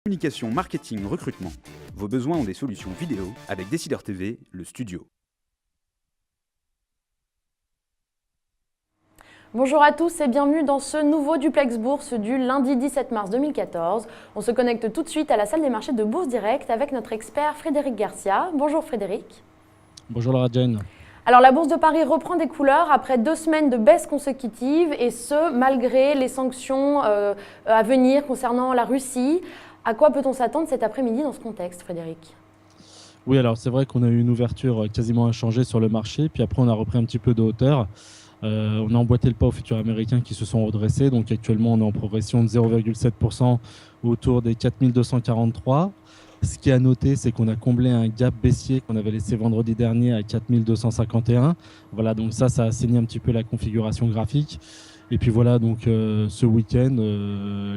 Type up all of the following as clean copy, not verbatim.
Communication, marketing, recrutement. Vos besoins ont des solutions vidéo avec Décideur TV, le studio. Bonjour à tous et bienvenue dans ce nouveau Duplex Bourse du lundi 17 mars 2014. On se connecte tout de suite à la salle des marchés de Bourse Direct avec notre expert Frédéric Garcia. Bonjour Frédéric. Bonjour Laura Jane. Alors la Bourse de Paris reprend des couleurs après 2 semaines de baisse consécutive et ce malgré les sanctions à venir concernant la Russie. À quoi peut-on s'attendre cet après-midi dans ce contexte, Frédéric ? Oui, alors c'est vrai qu'on a eu une ouverture quasiment inchangée sur le marché, puis après on a repris un petit peu de hauteur. On a emboîté le pas aux futurs américains qui se sont redressés, donc actuellement on est en progression de 0,7% autour des 4243. Ce qui est à noter, c'est qu'on a comblé un gap baissier qu'on avait laissé vendredi dernier à 4251. Voilà, donc ça a saigné un petit peu la configuration graphique. Et puis voilà, donc ce week-end,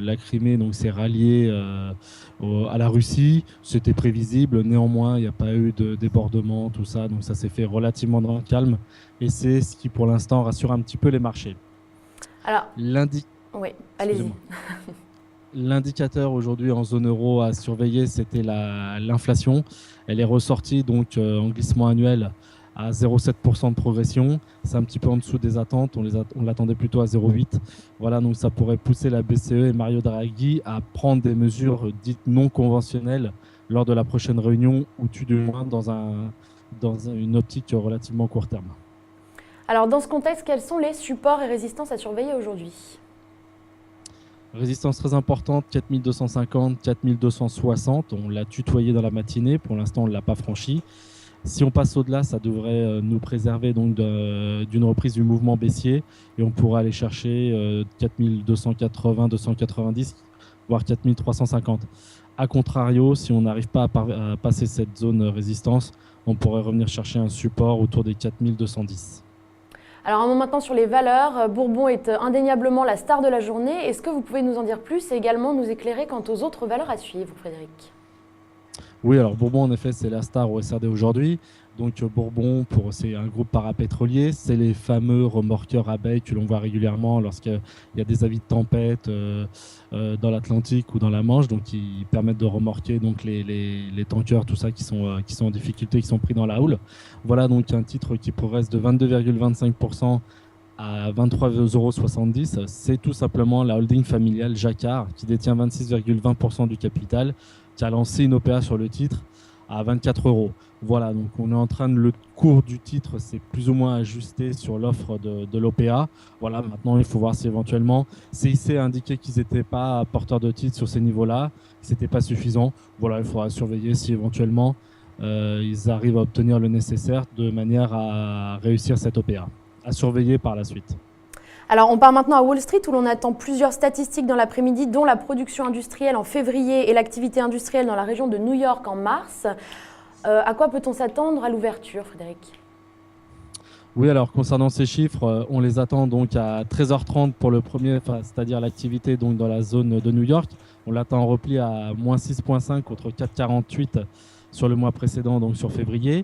la Crimée s'est ralliée à la Russie. C'était prévisible, néanmoins, il n'y a pas eu de débordement, tout ça. Donc ça s'est fait relativement dans le calme. Et c'est ce qui, pour l'instant, rassure un petit peu les marchés. Alors, oui, allez-y. L'indicateur aujourd'hui en zone euro à surveiller, c'était l'inflation. Elle est ressortie donc en glissement annuel à 0,7% de progression. C'est un petit peu en dessous des attentes. On l'attendait plutôt à 0,8. Voilà, donc ça pourrait pousser la BCE et Mario Draghi à prendre des mesures dites non conventionnelles lors de la prochaine réunion, ou tout du moins dans une optique relativement court terme. Alors dans ce contexte, quels sont les supports et résistances à surveiller aujourd'hui ? Résistance très importante, 4250, 4260. On l'a tutoyé dans la matinée. Pour l'instant, on ne l'a pas franchi. Si on passe au-delà, ça devrait nous préserver donc d'une reprise du mouvement baissier et on pourra aller chercher 4280, 290, voire 4350. A contrario, si on n'arrive pas à passer cette zone résistance, on pourrait revenir chercher un support autour des 4210. Alors un mot maintenant sur les valeurs. Bourbon est indéniablement la star de la journée. Est-ce que vous pouvez nous en dire plus et également nous éclairer quant aux autres valeurs à suivre, Frédéric ? Oui, alors Bourbon, en effet, c'est la star au SRD aujourd'hui. Donc Bourbon, c'est un groupe parapétrolier. C'est les fameux remorqueurs abeilles que l'on voit régulièrement lorsqu'il y a des avis de tempête dans l'Atlantique ou dans la Manche. Donc ils permettent de remorquer donc, les tankers, tout ça, qui sont en difficulté, qui sont pris dans la houle. Voilà donc un titre qui progresse de 22,25% à 23,70 €. C'est tout simplement la holding familiale Jacquard qui détient 26,20% du capital, qui a lancé une OPA sur le titre à 24 €. Voilà, donc on est en train le cours du titre, c'est plus ou moins ajusté sur l'offre de l'OPA. Voilà, maintenant il faut voir si éventuellement CIC a indiqué qu'ils n'étaient pas porteurs de titre sur ces niveaux-là, que ce n'était pas suffisant. Voilà, il faudra surveiller si éventuellement ils arrivent à obtenir le nécessaire de manière à réussir cette OPA. À surveiller par la suite. Alors on part maintenant à Wall Street où l'on attend plusieurs statistiques dans l'après-midi, dont la production industrielle en février et l'activité industrielle dans la région de New York en mars. À quoi peut-on s'attendre à l'ouverture, Frédéric ? Oui, alors concernant ces chiffres, on les attend donc à 13h30 pour le premier, c'est-à-dire l'activité donc dans la zone de New York. On l'attend en repli à moins 6,5 contre 4,48 sur le mois précédent, donc sur février,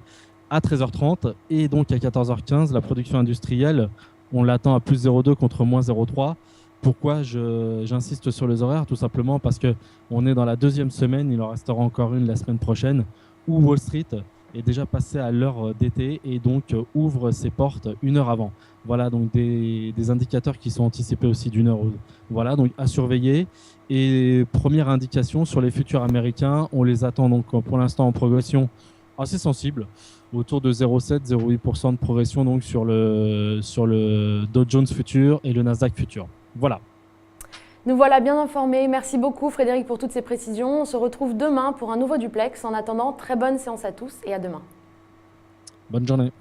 à 13h30. Et donc à 14h15, la production industrielle, on l'attend à plus 0,2 contre moins 0,3. Pourquoi j'insiste sur les horaires ? Tout simplement parce qu'on est dans la deuxième semaine, il en restera encore une la semaine prochaine, où Wall Street est déjà passé à l'heure d'été et donc ouvre ses portes une heure avant. Voilà, donc des indicateurs qui sont anticipés aussi d'une heure. Voilà, donc à surveiller. Et première indication sur les futurs américains, on les attend donc pour l'instant en progression assez sensible, autour de 0,7-0,8% de progression donc sur le Dow Jones futur et le Nasdaq futur. Voilà. Nous voilà bien informés. Merci beaucoup Frédéric pour toutes ces précisions. On se retrouve demain pour un nouveau duplex. En attendant, très bonne séance à tous et à demain. Bonne journée.